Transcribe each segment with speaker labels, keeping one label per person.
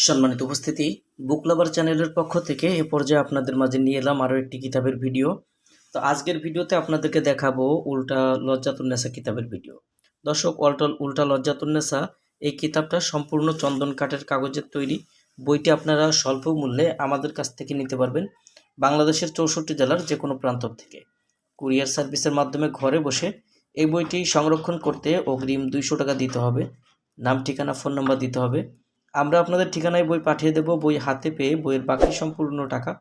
Speaker 1: সম্মানিত উপস্থিতি, বুক লাভার চ্যানেলের পক্ষ থেকে এ পর্যায়ে আপনাদের মাঝে নিয়ে এলাম আরও একটি কিতাবের ভিডিও। তো আজকের ভিডিওতে আপনাদেরকে দেখাবো উল্টা লজ্জাতুন্নেসা কিতাবের ভিডিও। দর্শক, উল্টা লজ্জাতুন্নেসা এই কিতাবটা সম্পূর্ণ চন্দন কাঠের কাগজের তৈরি। বইটি আপনারা স্বল্প মূল্যে আমাদের কাছ থেকে নিতে পারবেন বাংলাদেশের 64 জেলার যে কোনো প্রান্ত থেকে। কুরিয়ার সার্ভিসের মাধ্যমে ঘরে বসে এই বইটি সংরক্ষণ করতে অগ্রিম 200 টাকা দিতে হবে। নাম, ঠিকানা, ফোন নাম্বার দিতে হবে। আমরা আপনাদের ঠিকানায় বই পাঠিয়ে দেব। বই হাতে পেয়ে বইয়ের বাকি সম্পূর্ণ টাকা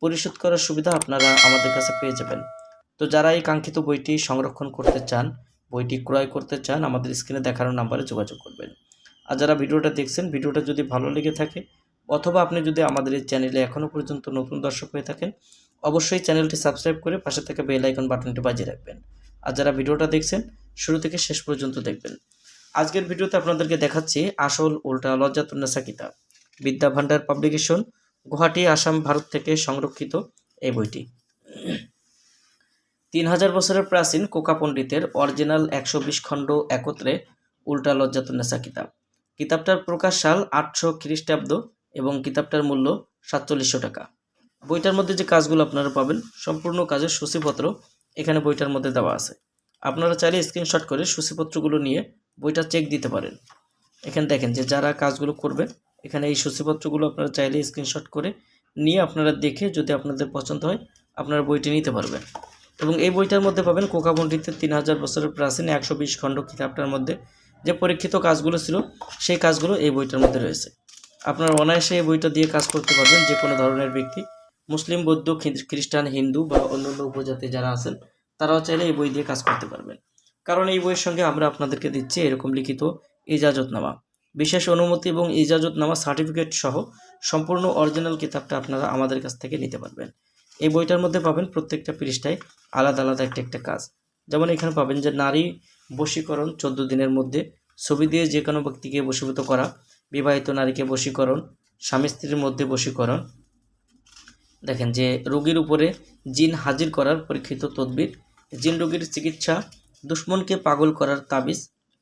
Speaker 1: পরিশোধ করার সুবিধা আপনারা আমাদের কাছে পেয়ে যাবেন। তো যারা এই কাঙ্ক্ষিত বইটি সংরক্ষণ করতে চান, বইটি ক্রয় করতে চান, আমাদের স্ক্রিনে দেখানো নাম্বারে যোগাযোগ করবেন। আর যারা ভিডিওটা দেখছেন, ভিডিওটা যদি ভালো লেগে থাকে অথবা আপনি যদি আমাদের এই চ্যানেলে এখনও পর্যন্ত নতুন দর্শক হয়ে থাকেন, অবশ্যই চ্যানেলটি সাবস্ক্রাইব করে পাশে থাকা বেল আইকন বাটনটি বাজিয়ে রাখবেন। আর যারা ভিডিওটা দেখছেন শুরু থেকে শেষ পর্যন্ত দেখবেন। আজকের ভিডিওতে আপনাদেরকে দেখাচ্ছি আসল উল্টা লজ্জাতুন্নেসা কিতাব, বিদ্যা ভান্ডার পাবলিকেশন, গুয়াহাটি, আসাম, ভারত থেকে সংরক্ষিত এই বইটি। 3000 বছরের প্রাচীন কোকা পণ্ডিতের অরিজিনাল 120 খণ্ড একত্রে উল্টা লজ্জাতুন্নেসা কিতাব। কিতাবটার প্রকাশ সাল 800 খ্রিস্টাব্দ এবং কিতাবটার মূল্য 4700 টাকা। বইটার মধ্যে যে কাজগুলো আপনারা পাবেন, সম্পূর্ণ কাজের সূচিপত্র এখানে বইটার মধ্যে দেওয়া আছে। আপনারা চাইলে স্ক্রিনশট করে সূচিপত্রগুলো নিয়ে বইটা চেক দিতে পারেন। এখানে দেখেন যে যারা কাজগুলো করবেন, এখানে এই সূচিপত্রগুলো আপনারা চাইলে স্ক্রিনশট করে নিয়ে আপনারা দেখে যদি আপনাদের পছন্দ হয় আপনারা বইটি নিতে পারবেন। এবং এই বইটার মধ্যে পাবেন কোকা পণ্ডিতের 3000 বছরের প্রাচীন 120 খণ্ড কিতাবটার মধ্যে যে পরীক্ষিত কাজগুলো ছিল সেই কাজগুলো এই বইটার মধ্যে রয়েছে। আপনারা অনায়াসে এই বইটা দিয়ে কাজ করতে পারবেন। যে কোনো ধরনের ব্যক্তি, মুসলিম, বৌদ্ধ, খ্রিস্টান, হিন্দু বা অন্যান্য উপজাতি যারা আছেন তারাও চাইলে এই বই দিয়ে কাজ করতে পারবেন। কারণ এই বইয়ের সঙ্গে আমরা আপনাদেরকে দিচ্ছি এরকম লিখিত ইজাজতনামা, বিশেষ অনুমতি এবং ইজাজতনামা সার্টিফিকেট সহ সম্পূর্ণ অরিজিনাল কিতাবটা আপনারা আমাদের কাছ থেকে নিতে পারবেন। এই বইটার মধ্যে পাবেন প্রত্যেকটা পৃষ্ঠায় আলাদা আলাদা একটা কাজ। যেমন এখানে পাবেন যে নারী বশীকরণ 14 দিনের মধ্যে ছবি দিয়ে যে কোনো ব্যক্তিকে বশীভূত করা, বিবাহিত নারীকে বশীকরণ, স্বামী স্ত্রীর মধ্যে বশীকরণ। দেখেন যে রোগীর উপরে জিন হাজির করার পরীক্ষিত তদবির, জিন রোগীর চিকিৎসা, দুশ্মনকে পাগল করার তাবিজ,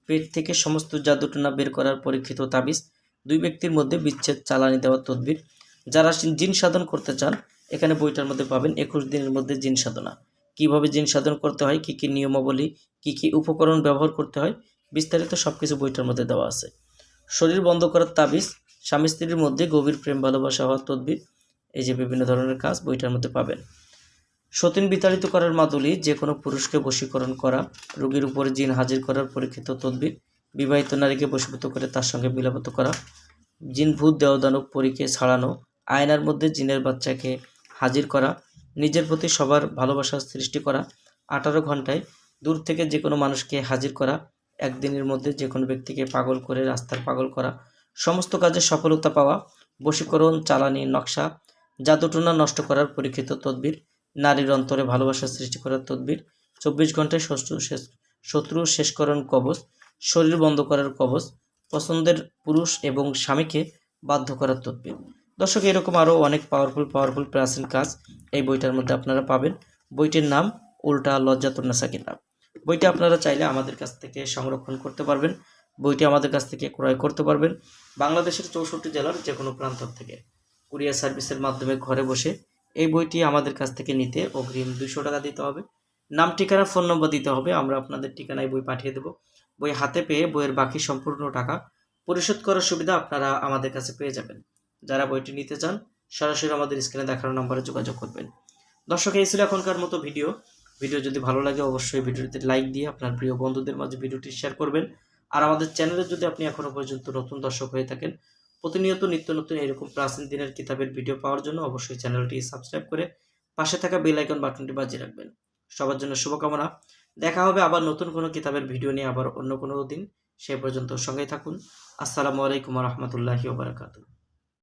Speaker 1: পেট থেকে সমস্ত জাদুটনা বের করার পরীক্ষিত তাবিজ, দুই ব্যক্তির মধ্যে বিচ্ছেদ চালানি দেওয়ার তদবির। যারা জিন সাধন করতে চান, এখানে বইটার মধ্যে পাবেন 21 দিনের মধ্যে জিন সাধনা, কিভাবে জিন সাধন করতে হয়, কী কী নিয়মাবলী, কী উপকরণ ব্যবহার করতে হয়, বিস্তারিত সব কিছু বইটার মধ্যে দেওয়া আছে। শরীর বন্ধ করার তাবিজ, স্বামী স্ত্রীর মধ্যে গভীর প্রেম ভালোবাসা হওয়ার তদবির, এই যে বিভিন্ন ধরনের কাজ বইটার মধ্যে পাবেন। সতীন বিতাড়িত করার মাদুলি, যে কোনো পুরুষকে বশীকরণ করা, রোগীর উপরে জিন হাজির করার পরীক্ষিত তদবির, বিবাহিত নারীকে বশীভূত করে তার সঙ্গে মিলাপত করা, জিন ভূত দেওদানব পরীকে ছাড়ানো, আয়নার মধ্যে জিনের বাচ্চাকে হাজির করা, নিজের প্রতি সবার ভালোবাসার সৃষ্টি করা, 18 ঘন্টায় দূর থেকে যে কোনো মানুষকে হাজির করা, একদিনের মধ্যে যে কোনো ব্যক্তিকে পাগল করে রাস্তার পাগল করা, সমস্ত কাজে সফলতা পাওয়া, বশীকরণ, চালানি, নকশা, জাদুটনা নষ্ট করার পরীক্ষিত তদবির, নারীর অন্তরে ভালোবাসা সৃষ্টি করার তদবির, 24 ঘন্টায় শত্রু শেষকরণ কবচ, শরীর বন্ধ করার কবচ, পছন্দের পুরুষ এবং স্বামীকে বাধ্য করার তদবির। দর্শক, এরকম আরও অনেক পাওয়ারফুল প্রাচীন কাজ এই বইটার মধ্যে আপনারা পাবেন। বইটির নাম উল্টা লজ্জাতুন্নেসা কিতাব। বইটি আপনারা চাইলে আমাদের কাছ থেকে সংরক্ষণ করতে পারবেন। বইটি আমাদের কাছ থেকে ক্রয় করতে পারবেন বাংলাদেশের 64 জেলার যে কোনো প্রান্ত থেকে। কুরিয়ার সার্ভিসের মাধ্যমে ঘরে বসে এই বইটি আমাদের কাছ থেকে নিতে অগ্রিম 200 টাকা দিতে হবে। নাম, ঠিকানা, ফোন নম্বর দিতে হবে। আমরা আপনাদের ঠিকানায় বই পাঠিয়ে দেব। বই হাতে পেয়ে বইয়ের বাকি সম্পূর্ণ টাকা পরিশোধ করার সুবিধা আপনারা আমাদের কাছে পেয়ে যাবেন। যারা বইটি নিতে চান সরাসরি আমাদের স্ক্রিনে দেখানো নম্বরে যোগাযোগ করবেন। দর্শক, এই ছিল এখনকার মতো ভিডিও যদি ভালো লাগে অবশ্যই ভিডিওতে লাইক দিয়ে আপনার প্রিয় বন্ধুদের মাঝে ভিডিওটি শেয়ার করবেন। আর আমাদের চ্যানেলে যদি আপনি এখনও পর্যন্ত নতুন দর্শক হয়ে থাকেন, প্রতিনিয়ত নিত্য নতুন এরকম প্রাচীন দিনের কিতাবের ভিডিও পাওয়ার জন্য অবশ্যই চ্যানেলটি সাবস্ক্রাইব করে পাশে থাকা বেল আইকন বাটনটি বাজিয়ে রাখবেন। সবার জন্য শুভকামনা। দেখা হবে আবার নতুন কোনো কিতাবের ভিডিও নিয়ে আবার অন্য কোনো দিন। সে পর্যন্ত সঙ্গেই থাকুন। আসসালামু আলাইকুম ওয়া রাহমাতুল্লাহি ওয়া বারাকাতুহু।